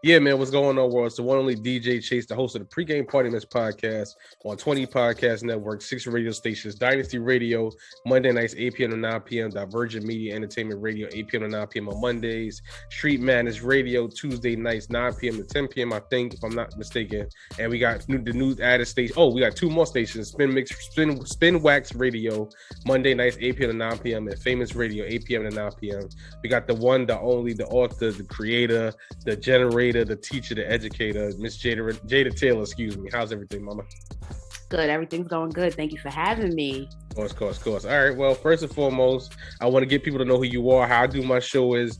Yeah, man, what's going on, world? It's the one only DJ Chase, the host of the Pregame Party Mix podcast on 20 Podcast Network, 6 radio stations, Dynasty Radio, Monday nights, 8 p.m. to 9 p.m., Divergent Media Entertainment Radio, 8 p.m. to 9 p.m. on Mondays, Street Madness Radio, Tuesday nights, 9 p.m. to 10 p.m., I think, if I'm not mistaken. And we got the new added station. Oh, we got 2 more stations, Spin Wax Radio, Monday nights, 8 p.m. to 9 p.m., and Famous Radio, 8 p.m. to 9 p.m. We got the one, the only, the author, the creator, the generator, the teacher, the educator, Miss Jaida Taylor, excuse me. How's everything, mama? Good. Everything's going good. Thank you for having me. Of course. All right. Well, first and foremost, I want to get people to know who you are. How I do my show is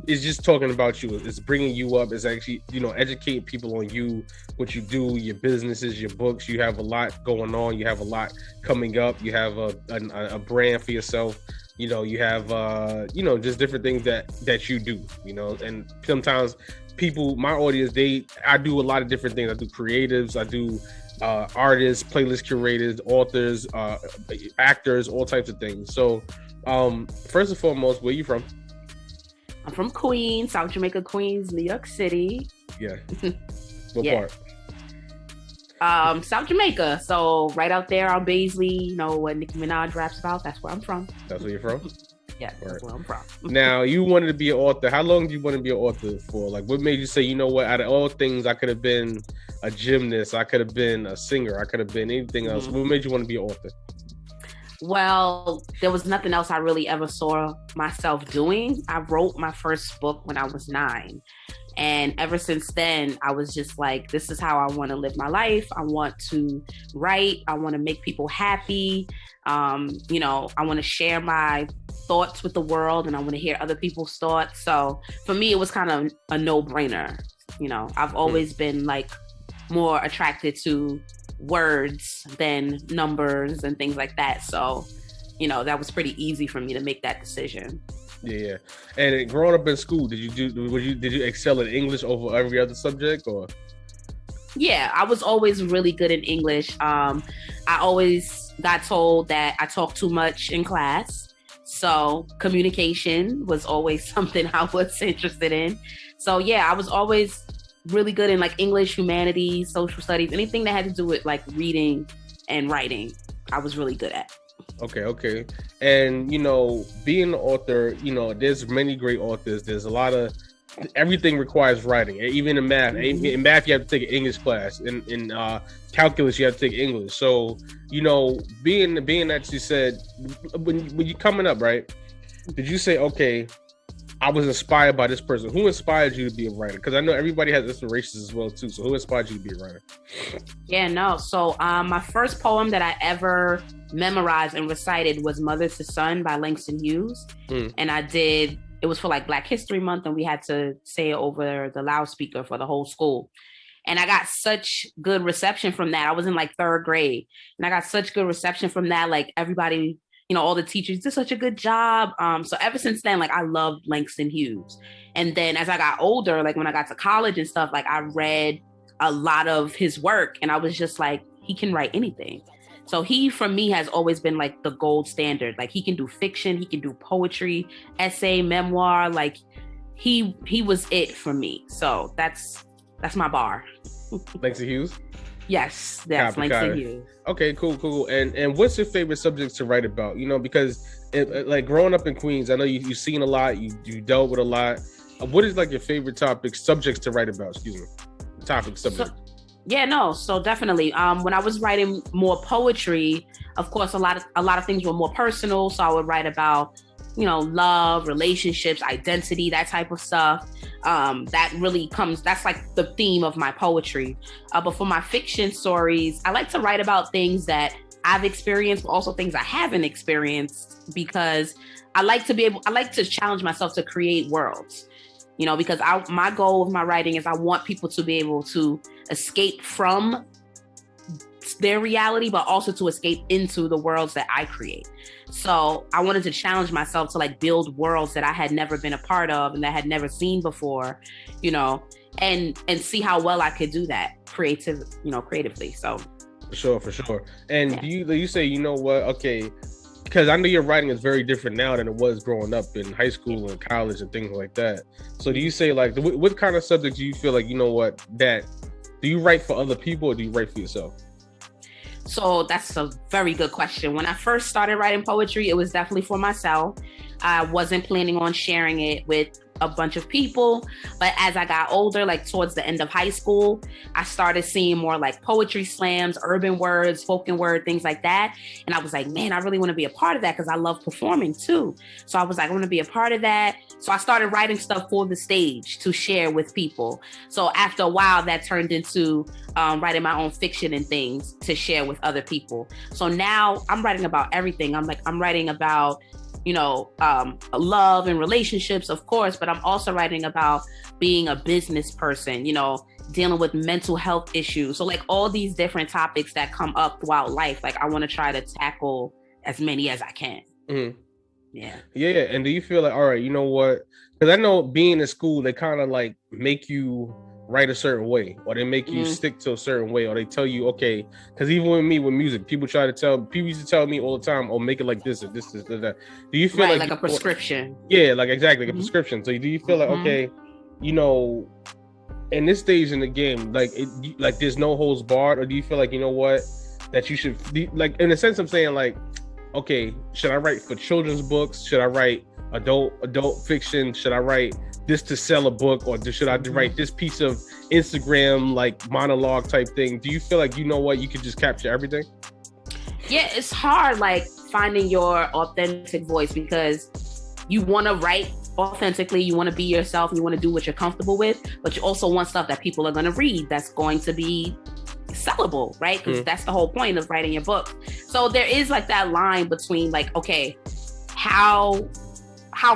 just talking about you. It's bringing you up. It's actually, educating people on you, what you do, your businesses, your books. You have a lot going on. You have a lot coming up. You have a brand for yourself. You have, just different things that you do, and sometimes people, my audience, I do a lot of different things. I do creatives, I do artists, playlist curators, authors, actors, all types of things. So first and foremost, where you from? I'm from Queens, South Jamaica, Queens, New York City. Yeah. What part? South Jamaica. So right out there on Baisley, what Nicki Minaj raps about. That's where I'm from. That's where you're from? Yeah, that's where I'm from. Now, you wanted to be an author. How long do you want to be an author for? Like, what made you say, you know what, out of all things, I could have been a gymnast, I could have been a singer, I could have been anything else. What made you want to be an author? Well, there was nothing else I really ever saw myself doing. I wrote my first book when I was 9. And ever since then, I was just like, this is how I want to live my life. I want to write. I want to make people happy. I want to share my thoughts with the world, and I want to hear other people's thoughts. So for me, it was kind of a no-brainer. I've always been like more attracted to words than numbers and things like that. So, that was pretty easy for me to make that decision. Yeah. And growing up in school, did you excel in English over every other subject, or? Yeah, I was always really good in English. I always got told that I talk too much in class. So communication was always something I was interested in. So yeah, I was always really good in like English, humanities, social studies, anything that had to do with like reading and writing, I was really good at. Okay. And, being an author, there's many great authors. There's a lot of, everything requires writing, even in math. In math, you have to take an English class. In calculus, you have to take English. So, being that you said, when you coming up, right, did you say, okay, I was inspired by this person? Who inspired you to be a writer? Because I know everybody has inspirations as well, too. So who inspired you to be a writer? Yeah, no. So my first poem that I ever memorized and recited was Mother to Son by Langston Hughes. And it was for like Black History Month, and we had to say it over the loudspeaker for the whole school. And I got such good reception from that. I was in like 3rd grade, and I got such good reception from that. Like everybody, all the teachers did such a good job. So ever since then, like I loved Langston Hughes. And then as I got older, like when I got to college and stuff, like I read a lot of his work, and I was just like, he can write anything. So he, for me, has always been like the gold standard. Like he can do fiction, he can do poetry, essay, memoir. Like he was it for me. So that's my bar. Langston Hughes? Yes, that's Langston Hughes. Okay, cool. And what's your favorite subjects to write about? Because like growing up in Queens, I know you've seen a lot, you dealt with a lot. What is like your favorite subjects to write about? Excuse me, subject. So definitely. When I was writing more poetry, of course, a lot of things were more personal. So I would write about, love, relationships, identity, that type of stuff. That's like the theme of my poetry. But for my fiction stories, I like to write about things that I've experienced, but also things I haven't experienced, because I like to challenge myself to create worlds, because my goal of my writing is I want people to be able to escape from their reality, but also to escape into the worlds that I create. So I wanted to challenge myself to like build worlds that I had never been a part of and that I had never seen before, and see how well I could do that creatively. So for sure. And yeah. You say, okay, because I know your writing is very different now than it was growing up in high school and college and things like that. So do you say like, what kind of subjects do you feel like, you know what, that do you write for other people or do you write for yourself? So that's a very good question. When I first started writing poetry, it was definitely for myself. I wasn't planning on sharing it with a bunch of people. But as I got older, like towards the end of high school, I started seeing more like poetry slams, urban words, spoken word, things like that. And I was like, man, I really want to be a part of that because I love performing too. So I was like, I want to be a part of that. So I started writing stuff for the stage to share with people. So after a while, that turned into writing my own fiction and things to share with other people. So now I'm writing about everything. I'm writing about love and relationships, of course, but I'm also writing about being a business person, dealing with mental health issues. So like all these different topics that come up throughout life, like I want to try to tackle as many as I can. Mm-hmm. Yeah. And do you feel like, all right, you know what? Because I know being in school, they kind of like make you write a certain way, or they make you stick to a certain way, or they tell you, okay, because even with me with music, people used to tell me all the time, oh, make it like this or this, that. Do you feel like a prescription? Yeah, like exactly, like a prescription. So do you feel like, okay, in this stage in the game, like there's no holds barred, or do you feel like, you know what, that you should like, in a sense, I'm saying like, okay, should I write for children's books? Should I write adult fiction? Should I write this to sell a book, or should I write this piece of Instagram like monologue type thing? Do you feel like, you know what, you could just capture everything? Yeah, it's hard like finding your authentic voice because you want to write authentically, you want to be yourself, you want to do what you're comfortable with, but you also want stuff that people are going to read that's going to be sellable, right? Because that's the whole point of writing your book. So there is like that line between like, okay, how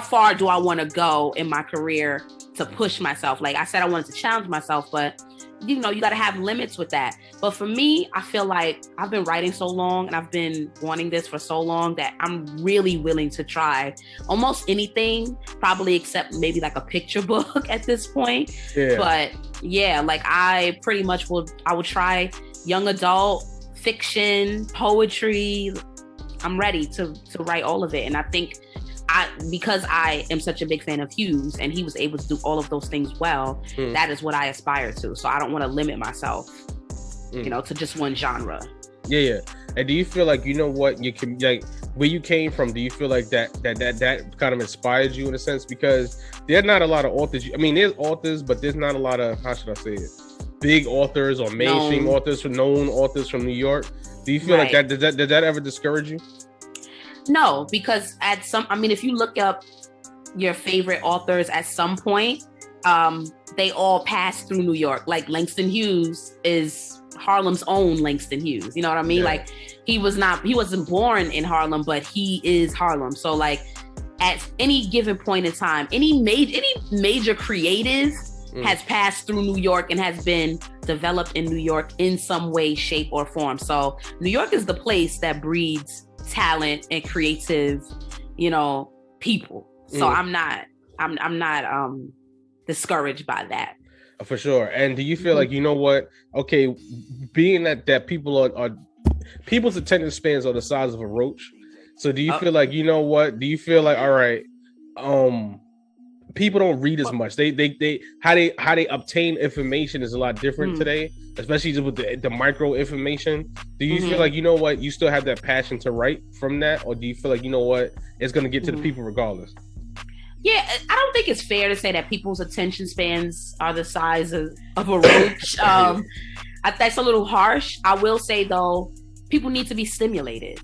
far do I want to go in my career to push myself? Like I said, I wanted to challenge myself, but you got to have limits with that. But for me, I feel like I've been writing so long and I've been wanting this for so long that I'm really willing to try almost anything, probably except maybe like a picture book at this point. Yeah. But yeah, like I pretty much will try young adult, fiction, poetry. I'm ready to write all of it. And I think because I am such a big fan of Hughes and he was able to do all of those things well, that is what I aspire to. So I don't want to limit myself, to just one genre. Yeah. And do you feel like, you know what, you can, like, where you came from, do you feel like that kind of inspired you in a sense? Because there are not a lot of authors. I mean, there's authors, but there's not a lot of, how should I say it, big authors or mainstream known authors from New York. Do you feel like that, did that ever discourage you? No, because if you look up your favorite authors at some point, they all passed through New York. Like Langston Hughes is Harlem's own Langston Hughes. You know what I mean? Yeah. Like he wasn't born in Harlem, but he is Harlem. So like at any given point in time, any major creative has passed through New York and has been developed in New York in some way, shape, or form. So New York is the place that breeds talent and creative, people. So I'm not discouraged by that. For sure. And do you feel like, you know what? Okay, being that people are people's attention spans are the size of a roach. So do you feel like, you know what? Do you feel like, all right, people don't read as much. They how they obtain information is a lot different today, especially with the micro information. Do you feel like, you know what, you still have that passion to write from that, or do you feel like, you know what, it's going to get to the people regardless? Yeah, I don't think it's fair to say that people's attention spans are the size of a roach. That's a little harsh. I will say though, people need to be stimulated.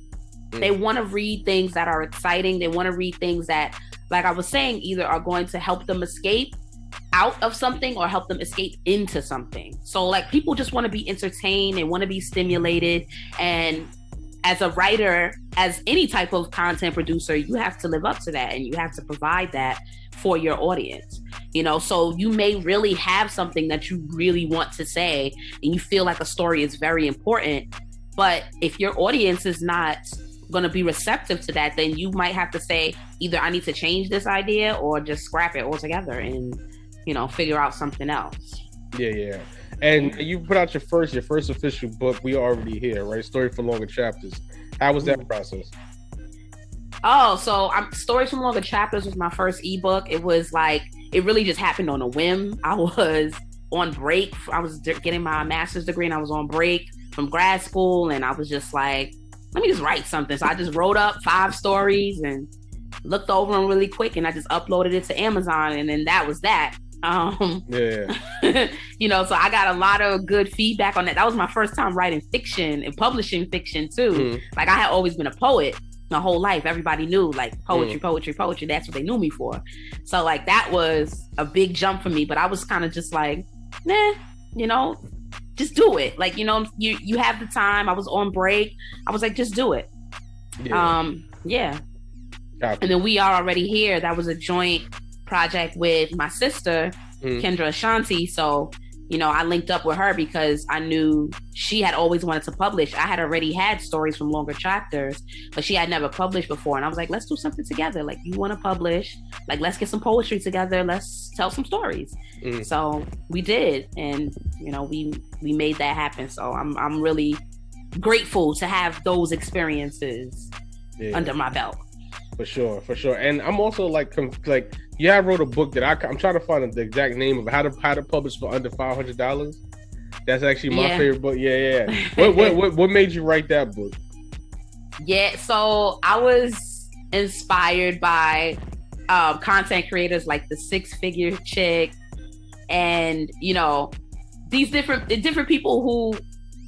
They want to read things that are exciting. They want to read things that, like I was saying, either are going to help them escape out of something or help them escape into something. So like people just want to be entertained. They want to be stimulated. And as a writer, as any type of content producer, you have to live up to that and you have to provide that for your audience. So you may really have something that you really want to say and you feel like a story is very important. But if your audience is not going to be receptive to that, then you might have to say either I need to change this idea or just scrap it altogether and figure out something else. Yeah. And you put out your first official book, We Are Already Here, right? Story for Longer Chapters. How was that process? Oh, so Stories from Longer Chapters was my first ebook. It was like, it really just happened on a whim. I was on break. I was getting my master's degree and I was on break from grad school. And I was just like, let me just write something. So I just wrote up 5 stories and looked over them really quick. And I just uploaded it to Amazon. And then that was that. You know, so I got a lot of good feedback on that. That was my first time writing fiction and publishing fiction too. Like I had always been a poet my whole life. Everybody knew like poetry. That's what they knew me for. So like that was a big jump for me. But I was kind of just like, nah, you know, just do it. Like, you know, you have the time. I was on break. I was like, just do it. Yeah. And then We Are Already Here. That was a joint project with my sister, Kendra Ashanti. So, you know, I linked up with her because I knew she had always wanted to publish. I had already had Stories from Longer Chapters, but she had never published before. And I was like, let's do something together. Like, you want to publish? Like, let's get some poetry together. Let's tell some stories. So we did. And, you know, we made that happen. So I'm really grateful to have those experiences under my belt. For sure. And I'm also like I wrote a book that I'm trying to find the exact name of how to publish for under $500. That's actually my favorite book. What made you write that book? Yeah, so I was inspired by content creators like the Six Figure Chick, and you know, these different people who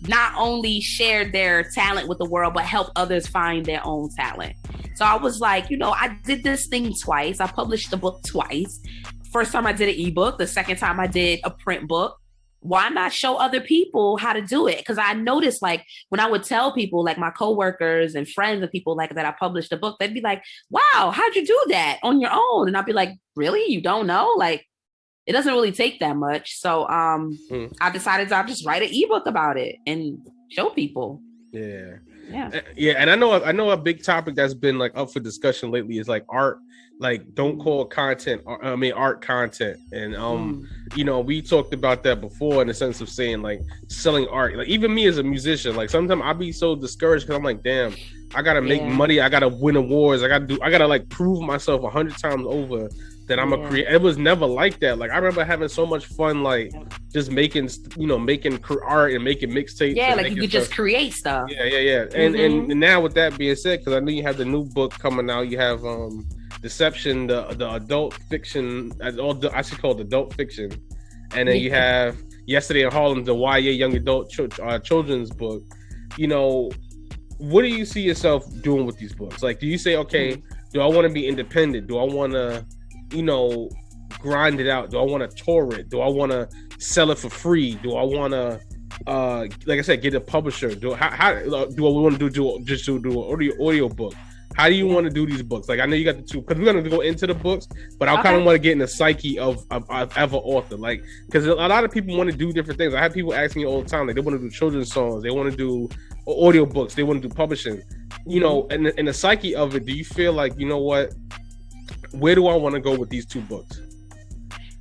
not only shared their talent with the world, but help others find their own talent. So I was like, you know, I did this thing twice. I published the book twice. First time I did an ebook. The second time I did a print book. Why not show other people how to do it? Because I noticed, like, when I would tell people, like my coworkers and friends and people like that I published a book, they'd be like, wow, how'd you do that on your own? And I'd be like, really? You don't know? Like, it doesn't really take that much. So I decided I'll just write an ebook about it and show people. Yeah. And I know a big topic that's been like up for discussion lately is like art. Like, don't call art content. And you know, we talked about that before in the sense of saying like selling art. Like, even me as a musician, like sometimes I'll be so discouraged because I'm like, damn, I gotta make money, I gotta win awards, I gotta like prove myself 100 times over that I'm a creator. It was never like that. Like, I remember having so much fun, like just making art and making mixtapes. Yeah, like you could just create stuff. Yeah. And now with that being said, because I know you have the new book coming out, you have Deception, the adult fiction, I should call it adult fiction, and then you have Yesterday in Harlem, the YA young adult children's book. You know, what do you see yourself doing with these books? Like, do you say, okay, do I want to be independent? Do I want to, you know, grind it out? Do I want to tour it? Do I want to sell it for free? Do I want to, like I said, get a publisher? Do I want to do an audio book? How do you want to do these books? Like, I know you got the two, because we're going to go into the books, but I kind of want to get in the psyche of an author. Like, because a lot of people want to do different things. I have people ask me all the time, like, they want to do children's songs, they want to do audio books, they want to do publishing. You know, in the psyche of it, do you feel like, you know what, where do I want to go with these two books?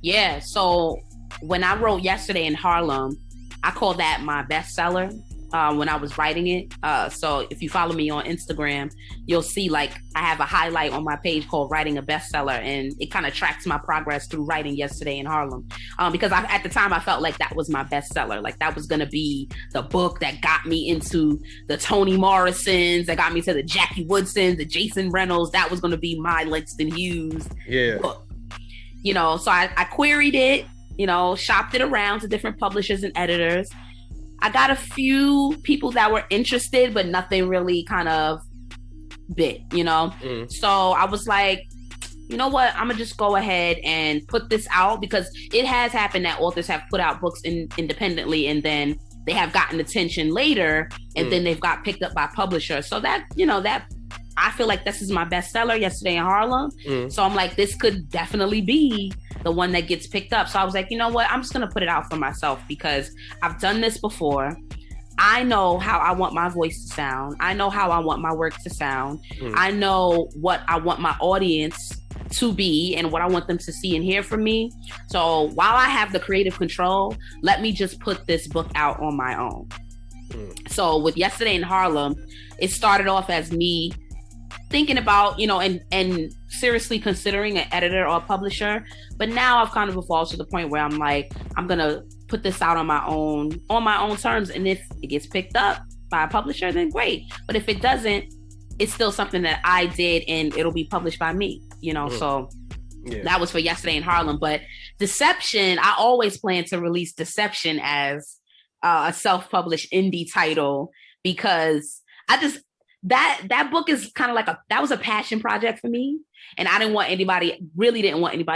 Yeah, so when I wrote Yesterday in Harlem, I call that my bestseller. When I was writing it. So if you follow me on Instagram, you'll see like I have a highlight on my page called Writing a Bestseller, and it kind of tracks my progress through writing Yesterday in Harlem. Because at the time I felt like that was my bestseller. Like, that was going to be the book that got me into the Toni Morrisons, that got me to the Jackie Woodsons, the Jason Reynolds. That was going to be my Langston Hughes book. You know, so I queried it, you know, shopped it around to different publishers and editors. I got a few people that were interested, but nothing really kind of bit, you know? So I was like, you know what? I'm going to just go ahead and put this out, because it has happened that authors have put out books independently, and then they have gotten attention later, and then they've got picked up by publishers. So that, you know, that I feel like this is my bestseller, Yesterday in Harlem. So I'm like, this could definitely be the one that gets picked up. So I was like, you know what? I'm just going to put it out for myself, because I've done this before. I know how I want my voice to sound. I know how I want my work to sound. I know what I want my audience to be and what I want them to see and hear from me. So while I have the creative control, let me just put this book out on my own. So with Yesterday in Harlem, it started off as me thinking about, and seriously considering an editor or a publisher. But now I've kind of evolved to the point where I'm like, I'm going to put this out on my own terms. And if it gets picked up by a publisher, then great. But if it doesn't, it's still something that I did and it'll be published by me, So that was for Yesterday in Harlem. But Deception, I always plan to release Deception as a self-published indie title, because that book is kind of like that was a passion project for me. And I didn't want anybody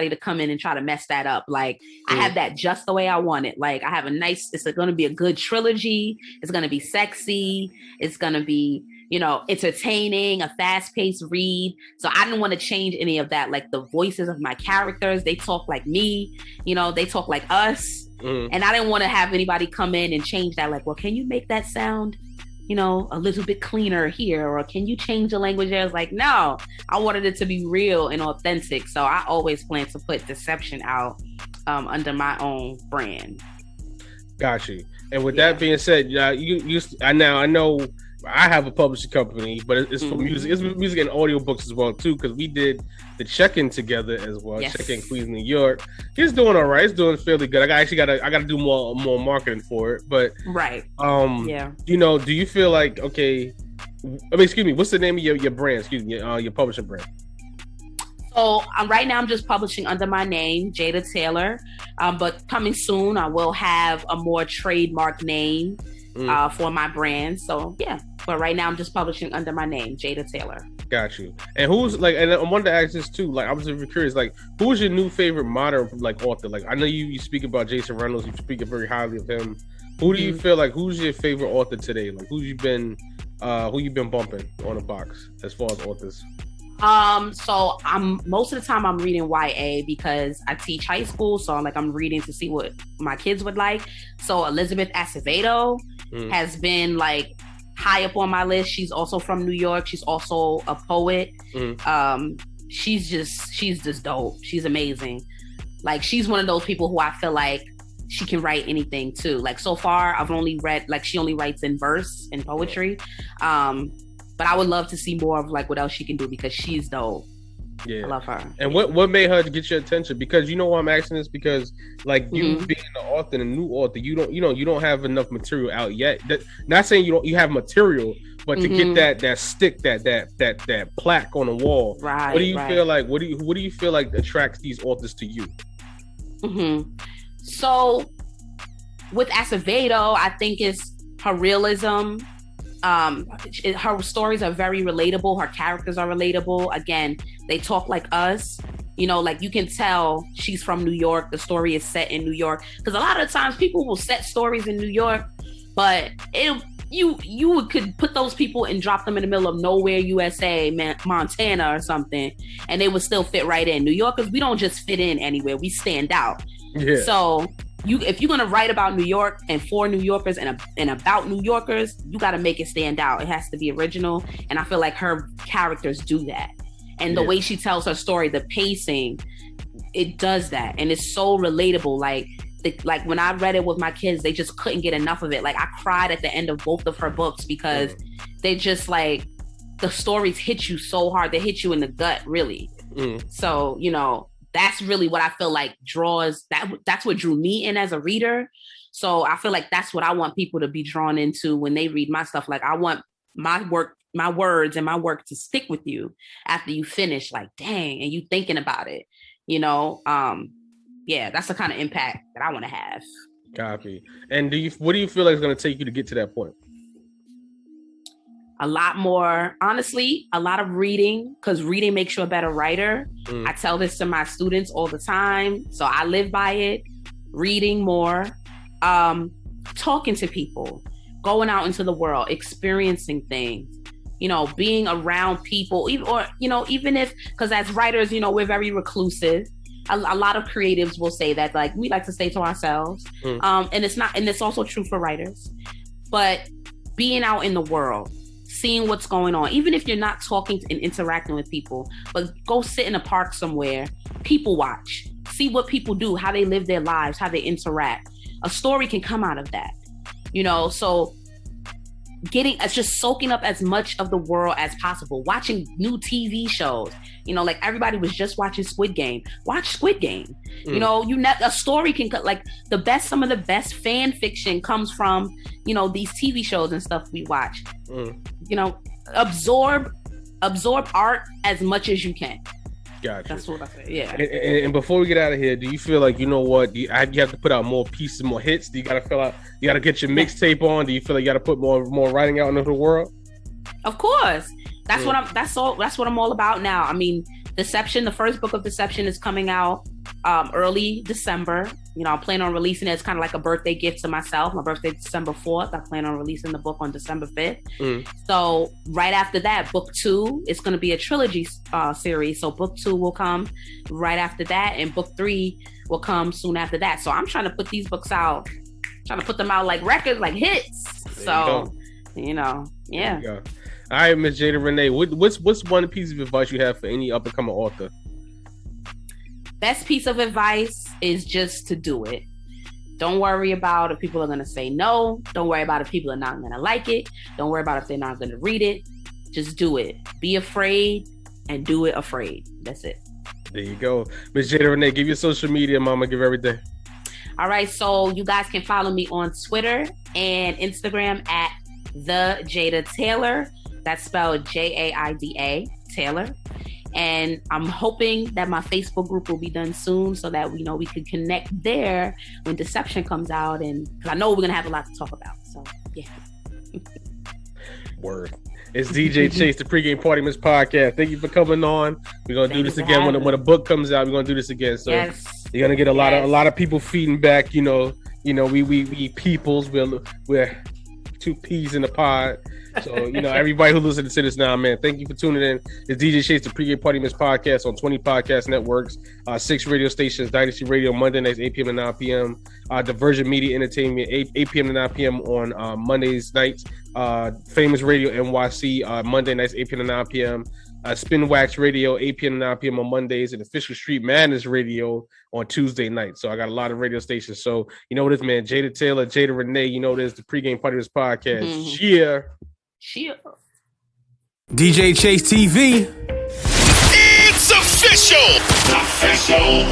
to come in and try to mess that up. Like, I have that just the way I want it. Like, I have it's going to be a good trilogy. It's going to be sexy. It's going to be, entertaining, a fast-paced read. So I didn't want to change any of that. Like, the voices of my characters, they talk like me, they talk like us. And I didn't want to have anybody come in and change that. Like, well, can you make that sound, a little bit cleaner here? Or can you change the language there? I was like, no, I wanted it to be real and authentic. So I always plan to put Deception out under my own brand. Got you. And with that being said, I know I have a publishing company, but it's for music. It's music and audiobooks as well too, because we did the check-in together as well. Yes. Check-in Queens, New York. He's doing all right. He's doing fairly good. I gotta do more marketing for it. But right. Do you feel like what's the name of your brand? Excuse me, your publishing brand. So right now I'm just publishing under my name, Jaida Taylor. But coming soon, I will have a more trademark name for my brand. So yeah, but right now I'm just publishing under my name, Jaida Taylor. Got you. And and I wanted to ask this too. Like, I was curious, like, who's your new favorite modern author? Like, I know you speak about Jason Reynolds. You speak very highly of him. Who do you feel like? Who's your favorite author today? Like, who you been bumping on the box as far as authors? So most of the time I'm reading YA because I teach high school, so I'm reading to see what my kids would like. So Elizabeth Acevedo has been high up on my list. She's also from New York. She's also a poet. She's just dope. She's amazing. She's one of those people who I feel like she can write anything too. So far I've only read she only writes in verse and poetry. But I would love to see more of what else she can do, because she's dope. Yeah, I love her. And what made her get your attention? Because why I'm asking this, because you being an author and a new author, you don't have enough material out yet. Not saying you have material, but to get that stick, that plaque on the wall. Right. What do you feel like? What do you feel like attracts these authors to you? So with Acevedo, I think it's her realism. Her stories are very relatable. Her characters are relatable. Again, they talk like us. You can tell she's from New York. The story is set in New York, because a lot of times people will set stories in New York, but you could put those people and drop them in the middle of nowhere, USA, Montana or something, and they would still fit right in. New Yorkers, we don't just fit in anywhere. We stand out. Yeah. So if you're going to write about New York and for New Yorkers and about New Yorkers, you got to make it stand out. It has to be original. And I feel like her characters do that. And the way she tells her story, the pacing, it does that. And it's so relatable. When I read it with my kids, they just couldn't get enough of it. I cried at the end of both of her books, because they just the stories hit you so hard. They hit you in the gut, really. So, that's really what I feel like draws that's what drew me in as a reader. So I feel like that's what I want people to be drawn into when they read my stuff. I want my words and my work to stick with you after you finish, dang, and you thinking about it, that's the kind of impact that I want to have. Copy. And what do you feel like is going to take you to get to that point? A lot more, honestly, a lot of reading, because reading makes you a better writer. I tell this to my students all the time, so I live by it. Reading more, talking to people, going out into the world, experiencing things, being around people, even if, because as writers, we're very reclusive. A lot of creatives will say that, we like to stay to ourselves. And it's also true for writers. But being out in the world, seeing what's going on, even if you're not talking and interacting with people, but go sit in a park somewhere, people watch, see what people do, how they live their lives, how they interact. A story can come out of that, so just soaking up as much of the world as possible, watching new TV shows. You know, like everybody was just watching Squid Game. Watch Squid Game. You know, a story can cut like some of the best fan fiction comes from, you know, these TV shows and stuff we watch. You know, absorb art as much as you can. Gotcha. That's what I say. Yeah. And before we get out of here, do you feel like, you know what, you have to put out more pieces, more hits? Do you got to get your mixtape on? Do you feel like you got to put more writing out into the world? Of course. That's what I'm all about now. I mean, Deception, the first book of Deception is coming out early December. You know, I plan on releasing it as kind of like a birthday gift to myself. My birthday is December 4th. I plan on releasing the book on December 5th. So right after that, book 2 is going to be a trilogy series. So book 2 will come right after that, and book 3 will come soon after that. So I'm trying to put these books out, trying to put them out like records, like hits. So, you know, yeah. All right, Miss Jaida Renee, what's one piece of advice you have for any up and coming author? Best piece of advice is just to do it. Don't worry about if people are going to say no. Don't worry about if people are not going to like it. Don't worry about if they're not going to read it. Just do it. Be afraid and do it afraid. That's it. There you go. Miss Jaida Renee, give your social media, mama. Give everything. All right. So you guys can follow me on Twitter and Instagram at the Jaida Taylor. That's spelled Jaida Taylor. And I'm hoping that my Facebook group will be done soon so that we can connect there when Deception comes out. And because I know we're going to have a lot to talk about. So, yeah. Word. It's DJ Chase, the Pregame Party Miss Podcast. Thank you for coming on. We're going to do this again when a book comes out. We're going to do this again. So yes. You're going to get a lot of people feeding back. You know, we peoples. We're two peas in the pod. So, you know, everybody who listens to this now, man, thank you for tuning in. It's DJ Chase, the Pregame Party Miss Podcast on 20 podcast networks, 6 radio stations, Dynasty Radio, Monday nights, 8 p.m. to 9 p.m., Diversion Media Entertainment, 8 p.m. to 9 p.m. on Mondays nights, Famous Radio NYC, Monday nights, 8 p.m. to 9 p.m., Spin Wax Radio, 8 p.m. to 9 p.m. on Mondays, and Official Street Madness Radio on Tuesday nights. So I got a lot of radio stations. So, you know what it is, man. Jaida Taylor, Jaida Renee, you know what it is, the Pregame Party Miss Podcast. Cheer. DJ Chase TV. It's official.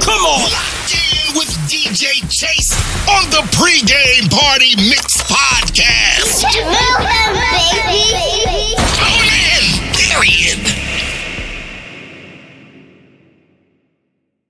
Come on. Locked in with DJ Chase on the Pregame